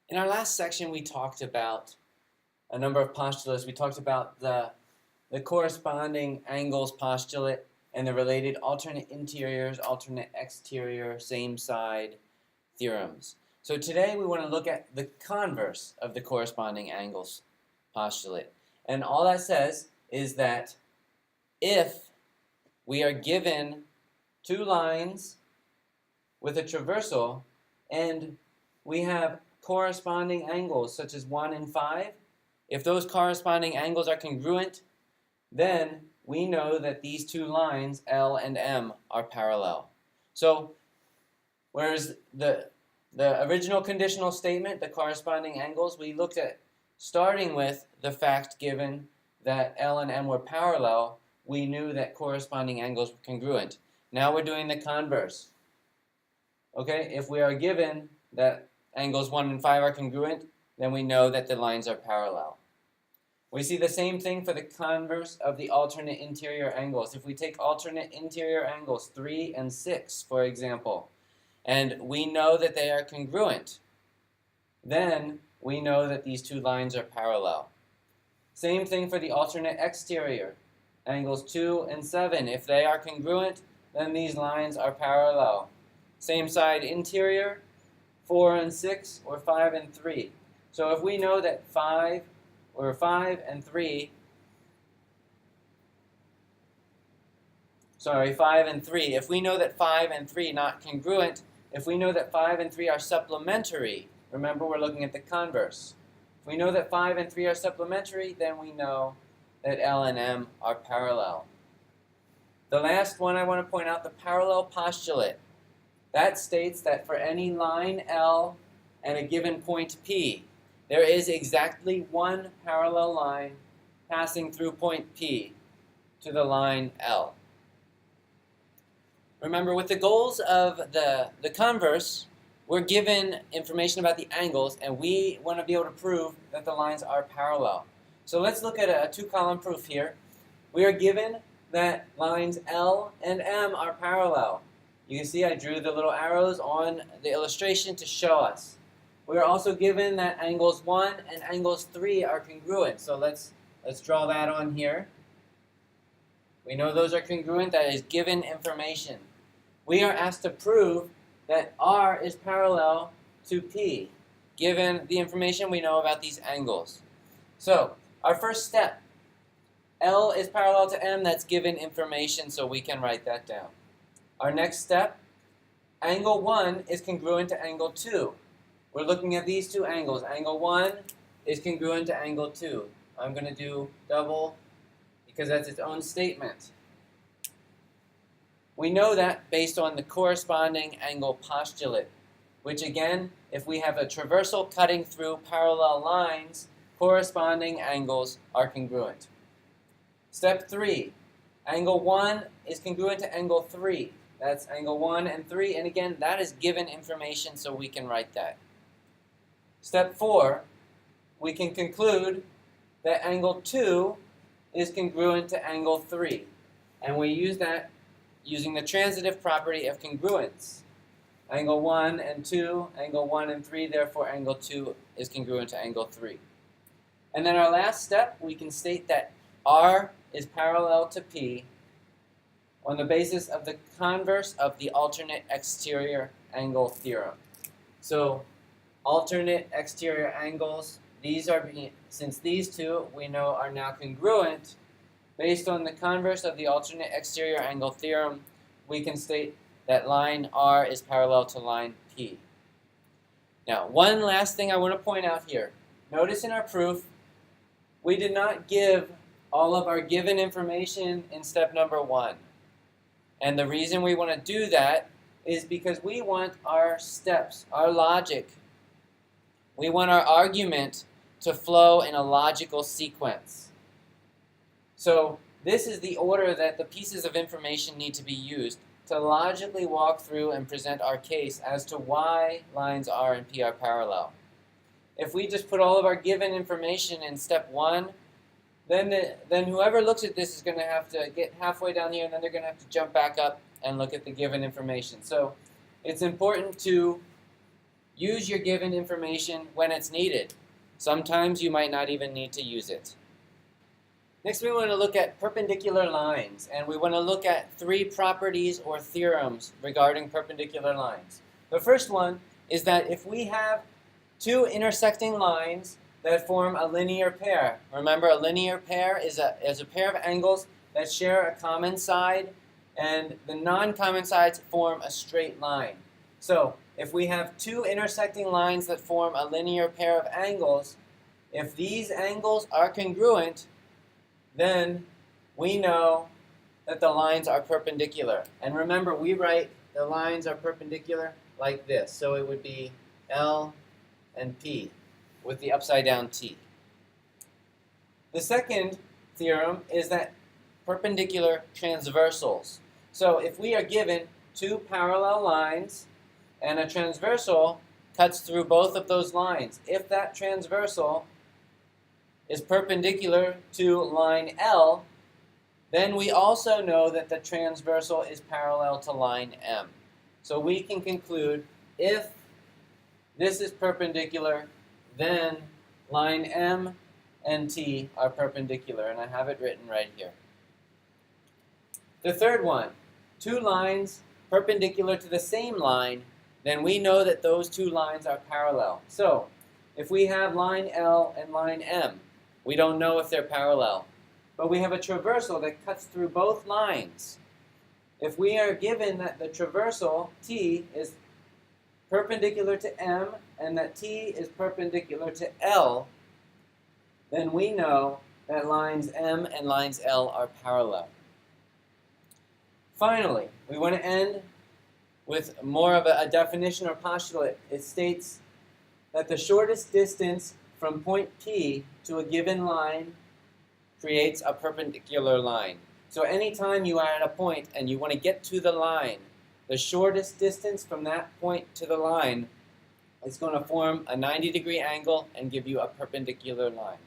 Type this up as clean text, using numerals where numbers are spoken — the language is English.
In our last section, we talked about a number of postulates. We talked about the corresponding angles postulate and the related alternate interiors, alternate exterior, same side theorems. So today we want to look at the converse of the corresponding angles postulate. And all that says is that if we are given two lines with a traversal and we have corresponding angles such as 1 and 5, if those corresponding angles are congruent, then we know that these two lines, L and M, are parallel. So, whereas the original conditional statement, the corresponding angles, we looked at starting with the fact given that L and M were parallel, we knew that corresponding angles were congruent. Now we're doing the converse. Okay, if we are given that angles 1 and 5 are congruent, then we know that the lines are parallel. We see the same thing for the converse of the alternate interior angles. If we take alternate interior angles 3 and 6, for example, and we know that they are congruent, then we know that these two lines are parallel. Same thing for the alternate exterior angles 2 and 7. If they are congruent, then these lines are parallel. Same side interior, 4 and 6, or 5 and 3. So if we know that 5 and 3, if we know that 5 and 3 not congruent, if we know that 5 and 3 are supplementary, remember we're looking at the converse. If we know that 5 and 3 are supplementary, then we know that L and M are parallel. The last one I want to point out, the parallel postulate. That states that for any line L and a given point P, there is exactly one parallel line passing through point P to the line L. Remember, with the goals of the converse, we're given information about the angles, and we want to be able to prove that the lines are parallel. So let's look at a two-column proof here. We are given that lines L and M are parallel. You can see I drew the little arrows on the illustration to show us. We are also given that angles 1 and angles 3 are congruent. So let's draw that on here. We know those are congruent. That is given information. We are asked to prove that R is parallel to P, given the information we know about these angles. So our first step, L is parallel to M. That's given information, so we can write that down. Our next step, angle 1 is congruent to angle 2. We're looking at these two angles. Angle 1 is congruent to angle 2. I'm going to do double because that's its own statement. We know that based on the corresponding angle postulate, which again, if we have a traversal cutting through parallel lines, corresponding angles are congruent. Step 3, angle 1 is congruent to angle 3. That's angle 1 and 3, and again, that is given information, so we can write that. Step 4, we can conclude that angle 2 is congruent to angle 3, and we use that using the transitive property of congruence. Angle 1 and 2, angle 1 and 3, therefore angle 2 is congruent to angle 3. And then our last step, we can state that R is parallel to P on the basis of the converse of the alternate exterior angle theorem. So alternate exterior angles, since these two we know are now congruent, based on the converse of the alternate exterior angle theorem, we can state that line R is parallel to line P. Now, one last thing I want to point out here. Notice in our proof, we did not give all of our given information in step number 1. And the reason we want to do that is because we want our steps, our logic, we want our argument to flow in a logical sequence. So this is the order that the pieces of information need to be used to logically walk through and present our case as to why lines R and P are parallel. If we just put all of our given information in step 1, then whoever looks at this is going to have to get halfway down here, and then they're going to have to jump back up and look at the given information. So it's important to Use your given information when it's needed. Sometimes you might not even need to use it. Next, we want to look at perpendicular lines, and we want to look at 3 properties or theorems regarding perpendicular lines. The first one is that if we have 2 intersecting lines that form a linear pair, remember a linear pair is a pair of angles that share a common side, and the non-common sides form a straight line. So, if we have 2 intersecting lines that form a linear pair of angles, if these angles are congruent, then we know that the lines are perpendicular. And remember, we write the lines are perpendicular like this. So it would be L and P with the upside down T. The second theorem is that perpendicular transversals. So if we are given 2 parallel lines and a transversal cuts through both of those lines, if that transversal is perpendicular to line L, then we also know that the transversal is parallel to line M. So we can conclude if this is perpendicular, then line M and T are perpendicular, and I have it written right here. The third one, 2 lines perpendicular to the same line, then we know that those 2 lines are parallel. So if we have line L and line M, we don't know if they're parallel, but we have a traversal that cuts through both lines. If we are given that the traversal, T, is perpendicular to M and that T is perpendicular to L, then we know that lines M and lines L are parallel. Finally, we want to end with more of a definition or postulate. It states that the shortest distance from point P to a given line creates a perpendicular line. So anytime you are at a point and you want to get to the line, the shortest distance from that point to the line is going to form a 90-degree angle and give you a perpendicular line.